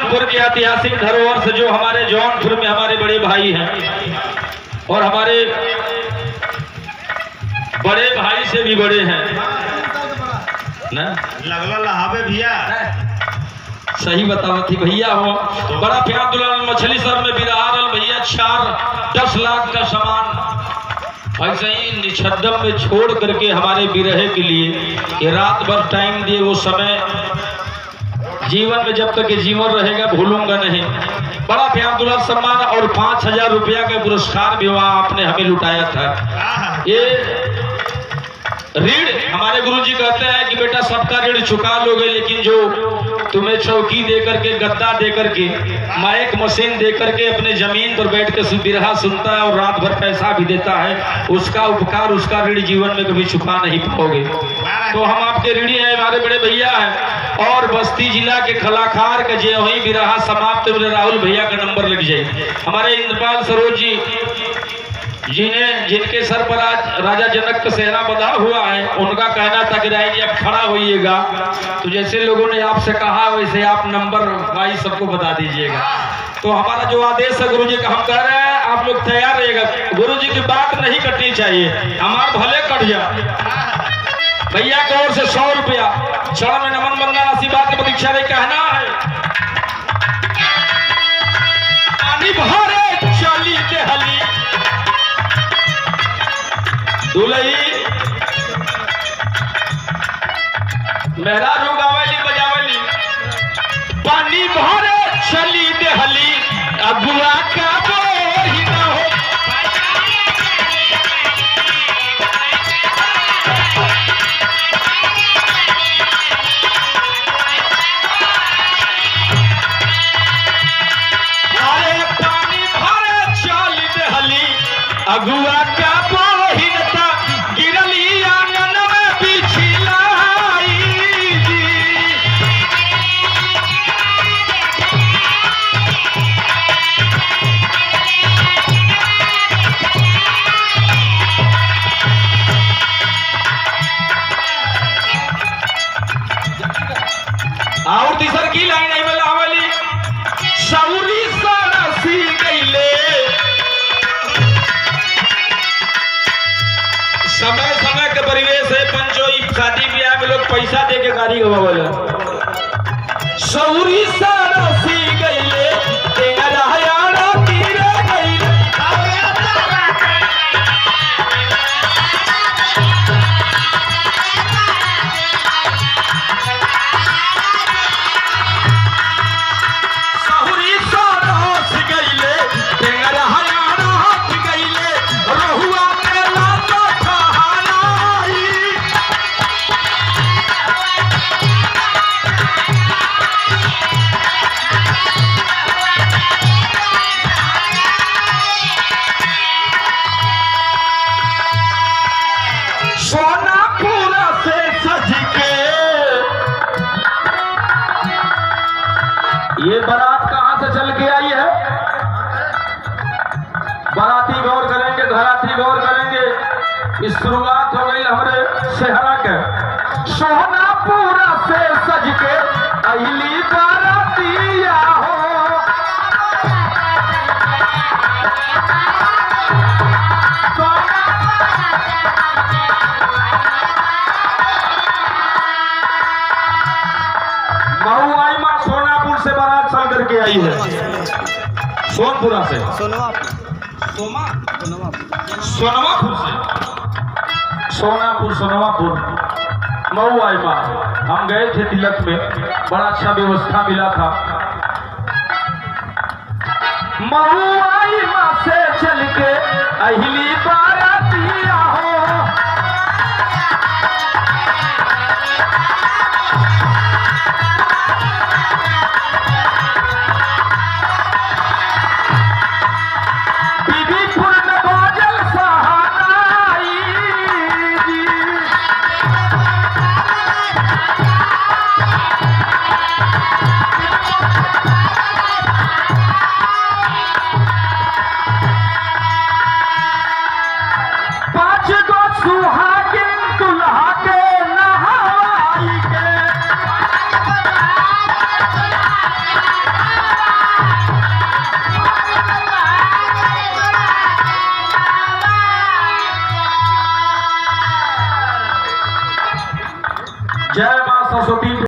जौनपुर की ऐतिहासिक धरोहर से जो हमारे जौनपुर में हमारे बड़े भाई हैं और हमारे बड़े भाई से भी बड़े हैं ना, लगला लहावे भैया सही बतावा थी भैया हो। बड़ा प्यार दुलाल मछली सर में बिरहारल भैया 4-10 लाख का सामान ऐसे ही निछद्दम में छोड़ करके हमारे बिरहे के लिए ये रात भर टाइम दिए। वो समय जीवन में जब तक ये जीवन रहेगा भूलूंगा नहीं। बड़ा प्यार दुलाल सम्मान और 5000 रुपया का पुरस्कार भी वहाँ आपने हमें लुटाया था। ये ऋण हमारे गुरुजी कहते हैं कि बेटा सबका ऋण चुका लोगे, लेकिन जो तुम्हें चौकी दे करके, गद्दा दे करके, माइक मशीन दे करके अपने जमीन पर बैठ के बिरहा सुनता है और रात भर पैसा भी देता है, उसका उपकार, उसका ऋण जीवन में कभी चुका नहीं पाओगे। तो हम आपके ऋणी हैं, हमारे बड़े भैया हैं। और बस्ती जिला के कलाकार का जो वही बिरहा समाप्त राहुल भैया का नंबर लग जाए। हमारे इंद्रपाल सरोज जी जिनके सर पर आज राजा जनक का सेहरा बंधा हुआ है, उनका कहना था कि राय जी आप खड़ा होइएगा, तो जैसे लोगों ने आपसे कहा वैसे आप नंबर वाइज सबको बता दीजिएगा। तो हमारा जो आदेश है गुरुजी का, हम कह रहे हैं आप लोग तैयार रहिएगा। गुरुजी की बात नहीं कटनी चाहिए, हमार भले कट जाए। भैया की ओर से 100 रुपया चरण में नमन बंदना आशीर्वाद की प्रतीक्षा नहीं कहना है। पानी भरे चली देहली दुलही मेरा रुगावली बजावली, पानी भरे चली देहली अगुआ का बोही न हो। अरे पानी भरे चली देहली अगुआ का बोही न था, गिरली आंगन में बिछलाई जी। और तीसर की लाइन आई वाला हवाली, सौरी सरसी गईले, समय समय के परिवेश है पंचो, शादी ब्याह में लोग पैसा दे के गाड़ी गवावला। सौरी सरसी गईले तेरा हयारा तीरे गईले, सौरी सरसी गईले तेरा हयारा गईले, रहुआ मेला तो कहालाई। सोनापुर से सज के ये बारात कहां से चल के आई है? बाराती गौर करेंगे, घराती गौर करेंगे। इस शुरुआत हो गई हमारे सेहरा के। सोनापुर से सज के अहिली बारातिया हो, मऊ आई माँ सोनापुर से बारात चल करके आई है। सोनपुरा से, सोनवापुर से, सोनापुर मऊ आई माँ। हम गए थे तिलक में, बड़ा अच्छा व्यवस्था मिला था। मऊ आई माँ से चल के अहिली बारातिया हो, बीबीपुर में बाजल सहानाई जी। पाँच गो सरस्वती